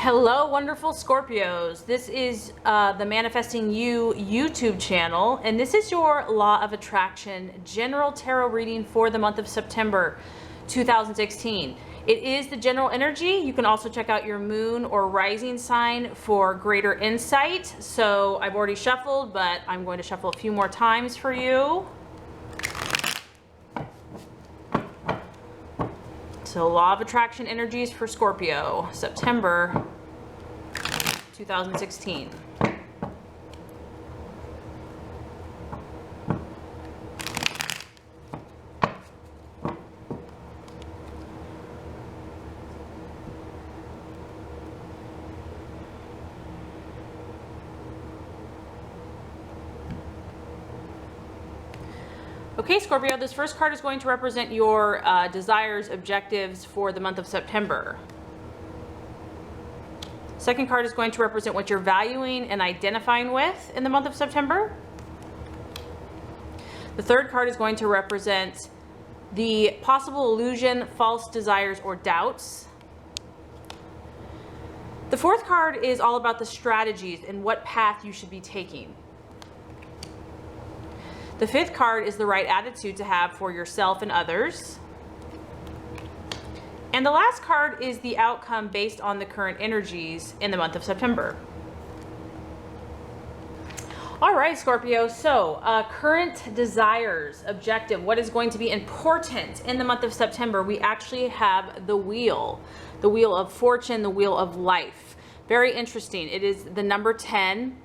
Hello, wonderful Scorpios. This is the Manifesting You YouTube channel, and this is your Law of Attraction general tarot reading for the month of September 2016. It is the general energy. You can also check out your moon or rising sign for greater insight. So I've already shuffled, but I'm going to shuffle a few more times for you. So Law of Attraction energies for Scorpio, September 2016. Okay, Scorpio, this first card is going to represent your desires, objectives for the month of September. Second card is going to represent what you're valuing and identifying with in the month of September. The third card is going to represent the possible illusion, false desires, or doubts. The fourth card is all about the strategies and what path you should be taking. The fifth card is the right attitude to have for yourself and others. And the last card is the outcome based on the current energies in the month of September. All right, Scorpio, so current desires, objective, what is going to be important in the month of September? We actually have the wheel of fortune, the wheel of life. Very interesting. It is the number 10.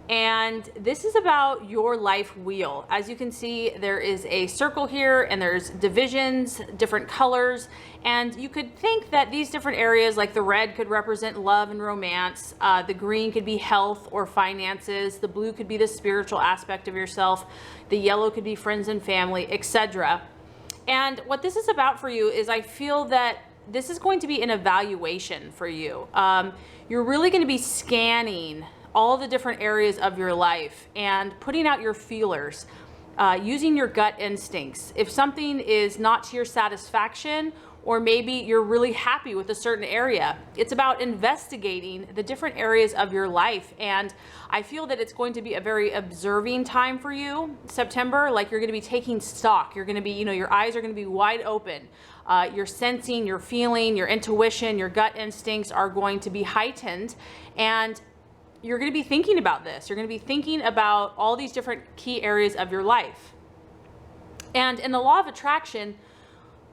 And this is about your life wheel. As you can see, there is a circle here and there's divisions, different colors. And you could think that these different areas, like the red could represent love and romance. The green could be health or finances. The blue could be the spiritual aspect of yourself. The yellow could be friends and family, etc. And what this is about for you is I feel that this is going to be an evaluation for you. You're really going to be scanning all the different areas of your life and putting out your feelers, using your gut instincts. If something is not to your satisfaction, or maybe you're really happy with a certain area, it's about investigating the different areas of your life. And I feel that it's going to be a very observing time for you, September. Like you're going to be taking stock. You're going to be, your eyes are going to be wide open. Your sensing, your feeling, your intuition, your gut instincts are going to be heightened. And you're going to be thinking about this. You're going to be thinking about all these different key areas of your life. And in the law of attraction,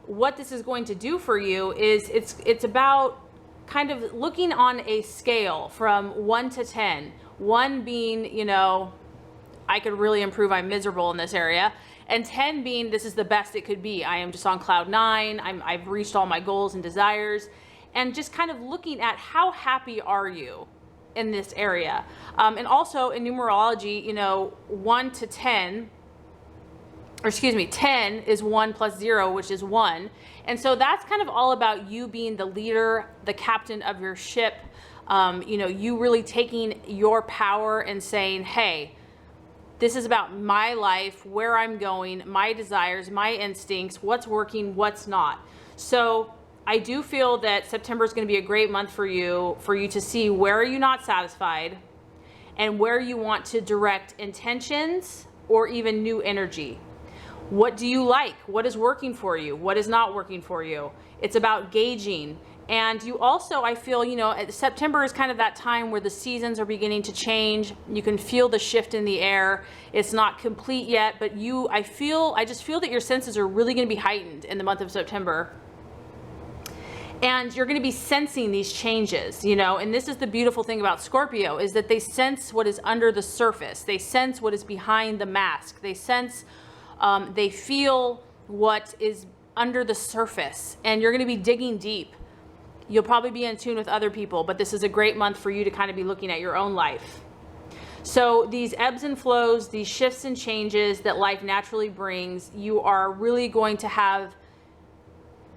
what this is going to do for you is it's about kind of looking on a scale from 1 to 10. 1 being, I could really improve. I'm miserable in this area. And 10 being, this is the best it could be. I am just on cloud 9. I've reached all my goals and desires. And just kind of looking at how happy are you in this area. And also in numerology, 1 to 10, or excuse me, 10 is 1 plus 0, which is 1. And so that's kind of all about you being the leader, the captain of your ship. You really taking your power and saying, hey, this is about my life, where I'm going, my desires, my instincts, what's working, what's not. So I do feel that September is going to be a great month for you to see where are you not satisfied and where you want to direct intentions or even new energy. What do you like? What is working for you? What is not working for you? It's about gauging. And you also, I feel, September is kind of that time where the seasons are beginning to change. You can feel the shift in the air. It's not complete yet, but I just feel that your senses are really going to be heightened in the month of September. And you're going to be sensing these changes, and this is the beautiful thing about Scorpio, is that they sense what is under the surface. They sense what is behind the mask. They sense, they feel what is under the surface, and you're going to be digging deep. You'll probably be in tune with other people, but this is a great month for you to kind of be looking at your own life. So these ebbs and flows, these shifts and changes that life naturally brings, you are really going to have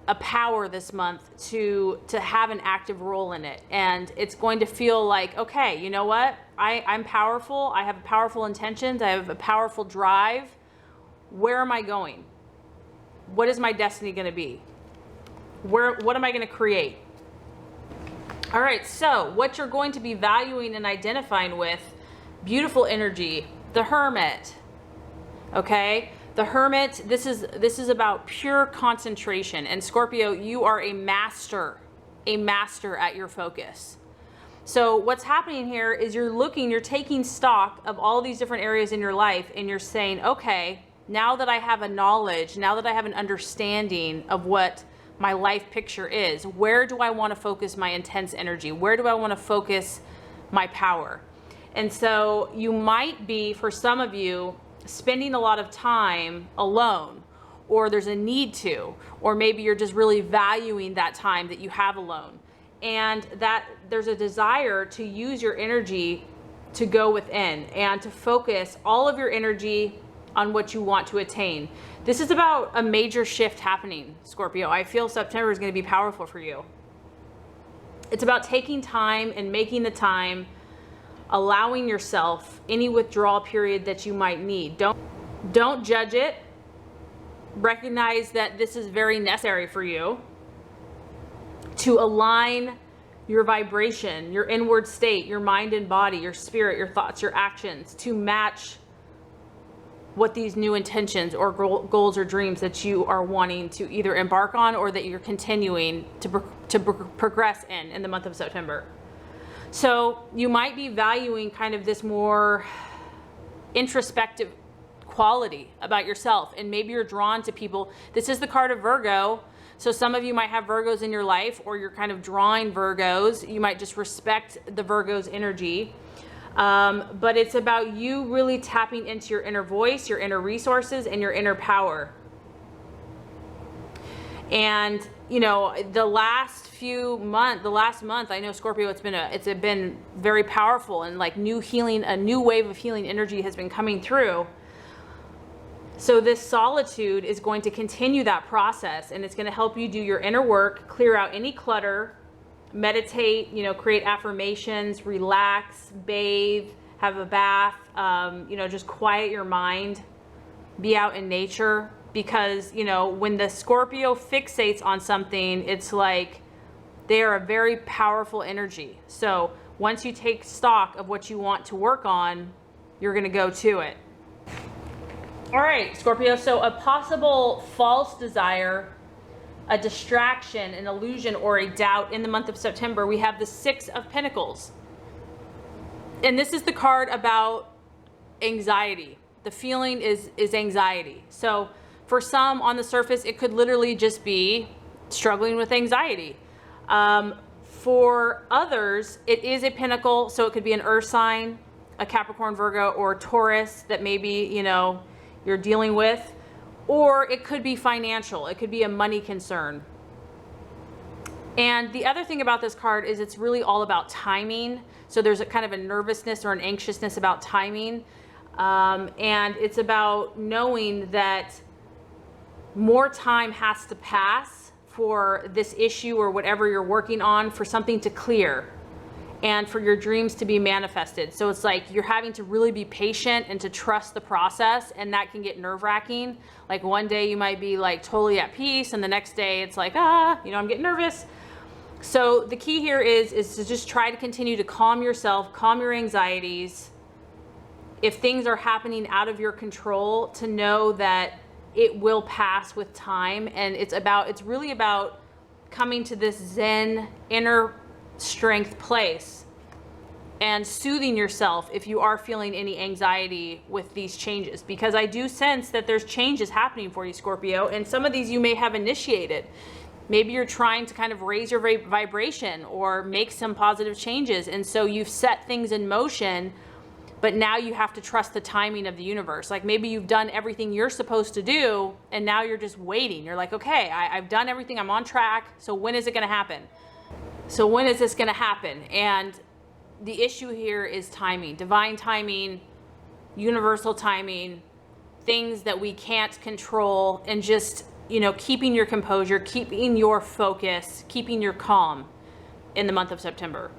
a power this month to have an active role in it. And it's going to feel like, okay, you know what? I'm powerful. I have powerful intentions. I have a powerful drive. Where am I going? What is my destiny going to be? What am I going to create? All right, so what you're going to be valuing and identifying with, beautiful energy, the Hermit. Okay, the Hermit, this is about pure concentration. And Scorpio, you are a master at your focus. So what's happening here is you're taking stock of all these different areas in your life, and you're saying, okay, now that I have a knowledge, now that I have an understanding of what my life picture is, where do I want to focus my intense energy? Where do I want to focus my power? And so you might be, for some of you, spending a lot of time alone, or there's a need to, or maybe you're just really valuing that time that you have alone. And that there's a desire to use your energy to go within and to focus all of your energy on what you want to attain. This is about a major shift happening, Scorpio. I feel September is going to be powerful for you. It's about taking time and making the time, allowing yourself any withdrawal period that you might need. Don't judge it. Recognize that this is very necessary for you to align your vibration, your inward state, your mind and body, your spirit, your thoughts, your actions to match what these new intentions or goals or dreams that you are wanting to either embark on or that you're continuing to progress in the month of September. So you might be valuing kind of this more introspective quality about yourself, and maybe you're drawn to people. This is the card of Virgo. So some of you might have Virgos in your life, or you're kind of drawing Virgos. You might just respect the Virgo's energy. But it's about you really tapping into your inner voice, your inner resources, and your inner power. And, you know, the last month, I know, Scorpio, it's been very powerful, and like new healing, a new wave of healing energy has been coming through. So this solitude is going to continue that process, and it's going to help you do your inner work, clear out any clutter, meditate, you know, create affirmations, relax, bathe, have a bath, you know, just quiet your mind, be out in nature. Because, you know, when the Scorpio fixates on something, it's like they are a very powerful energy. So once you take stock of what you want to work on, you're going to go to it. All right, Scorpio, so a possible false desire, a distraction, an illusion, or a doubt in the month of September, we have the Six of Pentacles. And this is the card about anxiety. The feeling is anxiety. So for some, on the surface, it could literally just be struggling with anxiety. For others, it is a pentacle, so it could be an earth sign, a Capricorn, Virgo, or Taurus that maybe, you know, you're dealing with. Or it could be financial. It could be a money concern. And the other thing about this card is it's really all about timing. So there's a kind of a nervousness or an anxiousness about timing. And it's about knowing that more time has to pass for this issue or whatever you're working on, for something to clear and for your dreams to be manifested. So it's like you're having to really be patient and to trust the process, and that can get nerve-wracking. Like one day you might be like totally at peace, and the next day it's like, you know, I'm getting nervous. So the key here is to just try to continue to calm yourself, calm your anxieties. If things are happening out of your control, to know that it will pass with time. And it's really about coming to this Zen inner strength place and soothing yourself if you are feeling any anxiety with these changes, because I do sense that there's changes happening for you, Scorpio, and some of these you may have initiated. Maybe you're trying to kind of raise your vibration or make some positive changes, and so you've set things in motion, but now you have to trust the timing of the universe. Like maybe you've done everything you're supposed to do, and now you're just waiting. You're like, okay, I've done everything, I'm on track, so when is it going to happen? So when is this going to happen? And the issue here is timing, divine timing, universal timing, things that we can't control, and just, you know, keeping your composure, keeping your focus, keeping your calm in the month of September.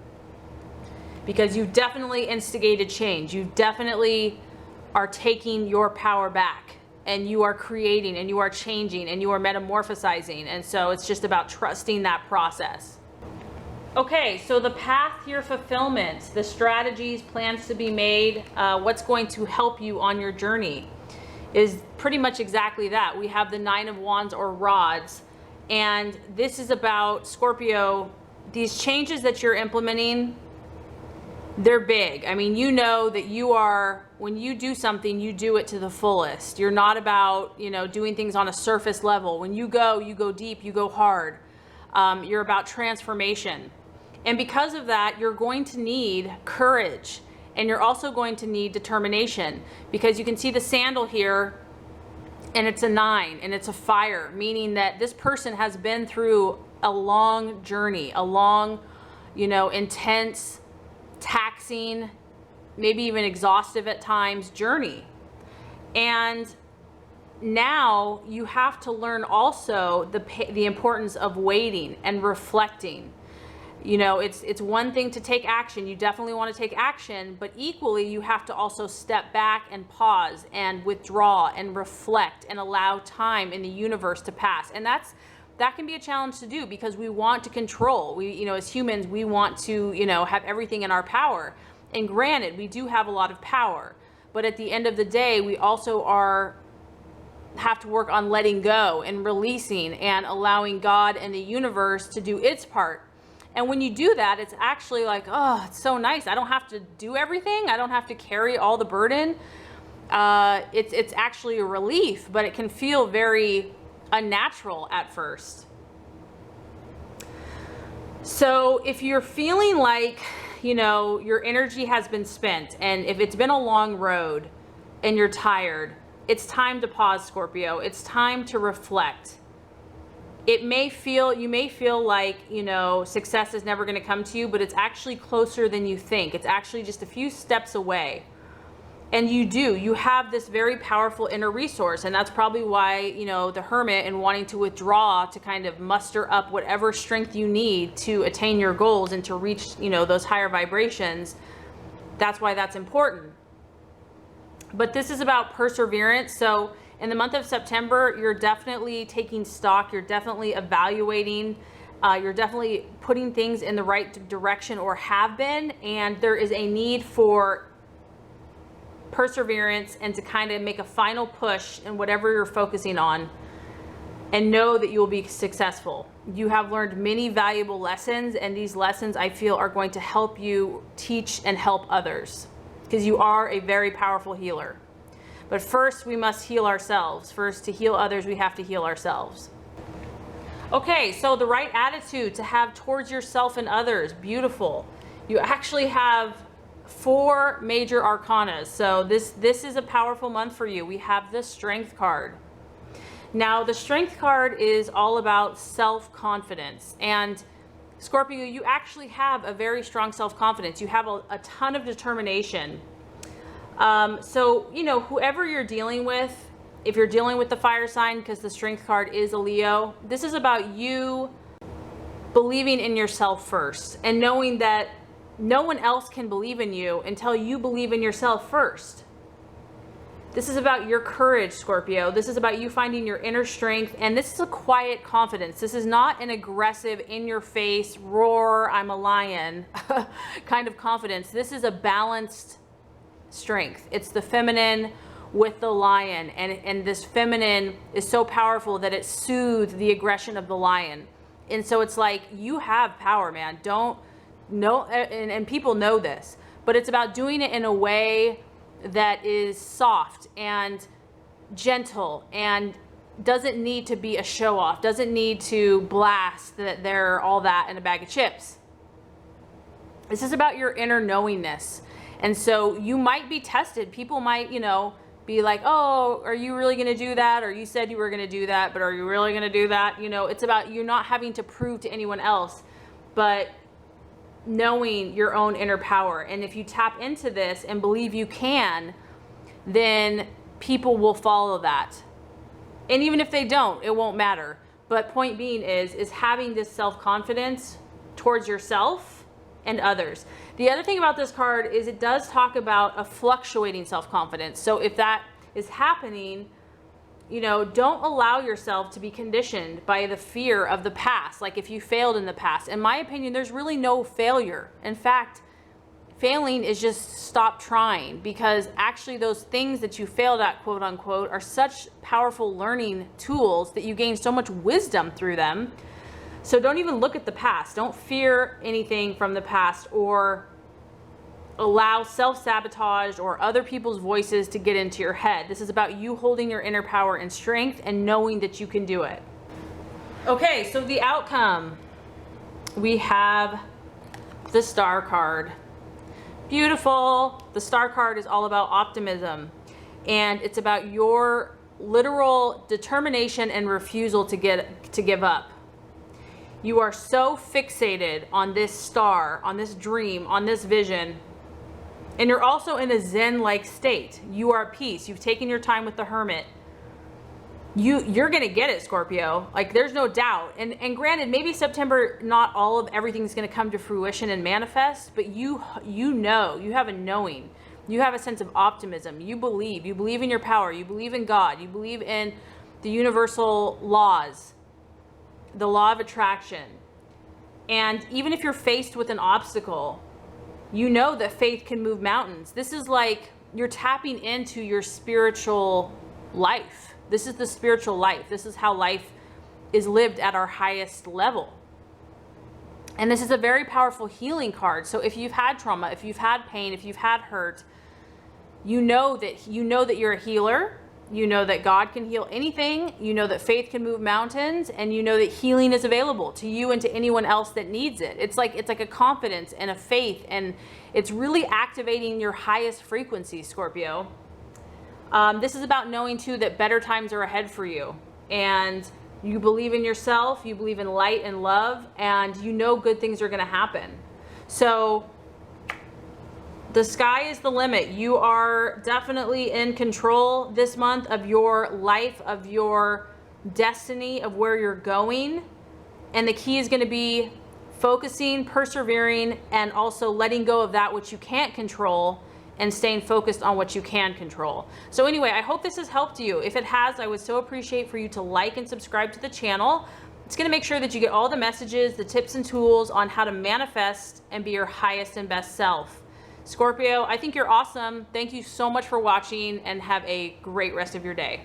Because you definitely instigated change. You definitely are taking your power back, and you are creating, and you are changing, and you are metamorphosizing. And so it's just about trusting that process. Okay, so the path to your fulfillment, the strategies, plans to be made, what's going to help you on your journey is pretty much exactly that. We have the Nine of Wands or rods, and this is about, Scorpio, these changes that you're implementing, they're big. I mean, you know that you are, when you do something, you do it to the fullest. You're not about, doing things on a surface level. When you go deep, you go hard. You're about transformation. And because of that, you're going to need courage, and you're also going to need determination, because you can see the sandal here, and it's a 9, and it's a fire, meaning that this person has been through a long journey, a long, intense, taxing, maybe even exhaustive at times journey. And now you have to learn also the importance of waiting and reflecting. It's one thing to take action. You definitely want to take action, but equally you have to also step back and pause and withdraw and reflect and allow time in the universe to pass. And that can be a challenge to do, because we want to control. We, as humans, we want to, have everything in our power. And granted, we do have a lot of power, but at the end of the day, we also have to work on letting go and releasing and allowing God and the universe to do its part. And when you do that, it's actually like, oh, it's so nice. I don't have to do everything. I don't have to carry all the burden. It's actually a relief, but it can feel very unnatural at first. So if you're feeling like, your energy has been spent, and if it's been a long road and you're tired, it's time to pause, Scorpio. It's time to reflect. You may feel like, success is never going to come to you, but it's actually closer than you think. It's actually just a few steps away. And you have this very powerful inner resource. And that's probably why, the Hermit, and wanting to withdraw to kind of muster up whatever strength you need to attain your goals and to reach, those higher vibrations. That's why that's important. But this is about perseverance. So in the month of September, you're definitely taking stock. You're definitely evaluating. You're definitely putting things in the right direction, or have been. And there is a need for perseverance and to kind of make a final push in whatever you're focusing on, and know that you will be successful. You have learned many valuable lessons, and these lessons, I feel, are going to help you teach and help others, because you are a very powerful healer. But first, we must heal ourselves. First, to heal others, we have to heal ourselves. Okay, so the right attitude to have towards yourself and others. Beautiful. You actually have 4 major arcanas. So this is a powerful month for you. We have the Strength card. Now, the Strength card is all about self-confidence. And Scorpio, you actually have a very strong self-confidence. You have a ton of determination. So, whoever you're dealing with, if you're dealing with the fire sign, because the Strength card is a Leo, this is about you believing in yourself first, and knowing that no one else can believe in you until you believe in yourself first. This is about your courage, Scorpio. This is about you finding your inner strength, and this is a quiet confidence. This is not an aggressive, in-your-face, roar, I'm a lion kind of confidence. This is a balanced strength. It's the feminine with the lion, and this feminine is so powerful that it soothes the aggression of the lion. And so it's like, you have power, man. Don't know, and people know this, but it's about doing it in a way that is soft and gentle, and doesn't need to be a show off, doesn't need to blast that they're all that in a bag of chips. This is about your inner knowingness. And so you might be tested. People might, be like, oh, are you really going to do that? Or you said you were going to do that, but are you really going to do that? It's about you not having to prove to anyone else, but knowing your own inner power. And if you tap into this and believe you can, then people will follow that. And even if they don't, it won't matter. But point being is having this self-confidence towards yourself and others. The other thing about this card is it does talk about a fluctuating self-confidence. So if that is happening, you know, don't allow yourself to be conditioned by the fear of the past. Like if you failed in the past, in my opinion, there's really no failure. In fact, failing is just stop trying, because actually those things that you failed at, quote unquote, are such powerful learning tools that you gain so much wisdom through them. So don't even look at the past. Don't fear anything from the past, or allow self-sabotage or other people's voices to get into your head. This is about you holding your inner power and strength and knowing that you can do it. Okay, so the outcome. We have the Star card. Beautiful. The Star card is all about optimism, and it's about your literal determination and refusal to give up. You are so fixated on this star, on this dream, on this vision, and you're also in a Zen-like state. You are at peace. You've taken your time with the Hermit. You're gonna get it, Scorpio. Like, there's no doubt. And granted, maybe September, not all of everything's gonna come to fruition and manifest, but you know, you have a knowing. You have a sense of optimism. You believe in your power. You believe in God. You believe in the universal laws, the law of attraction. And even if you're faced with an obstacle, you know that faith can move mountains. This is like you're tapping into your spiritual life. This is the spiritual life. This is how life is lived at our highest level. And this is a very powerful healing card. So if you've had trauma, if you've had pain, if you've had hurt, you know that you're a healer. You know that God can heal anything. You know that faith can move mountains, and you know that healing is available to you and to anyone else that needs it. It's like a confidence and a faith, and it's really activating your highest frequency, Scorpio. This is about knowing too that better times are ahead for you, and you believe in yourself, you believe in light and love, and you know good things are going to happen. So the sky is the limit. You are definitely in control this month of your life, of your destiny, of where you're going. And the key is going to be focusing, persevering, and also letting go of that which you can't control and staying focused on what you can control. So anyway, I hope this has helped you. If it has, I would so appreciate for you to like and subscribe to the channel. It's going to make sure that you get all the messages, the tips and tools on how to manifest and be your highest and best self. Scorpio, I think you're awesome. Thank you so much for watching, and have a great rest of your day.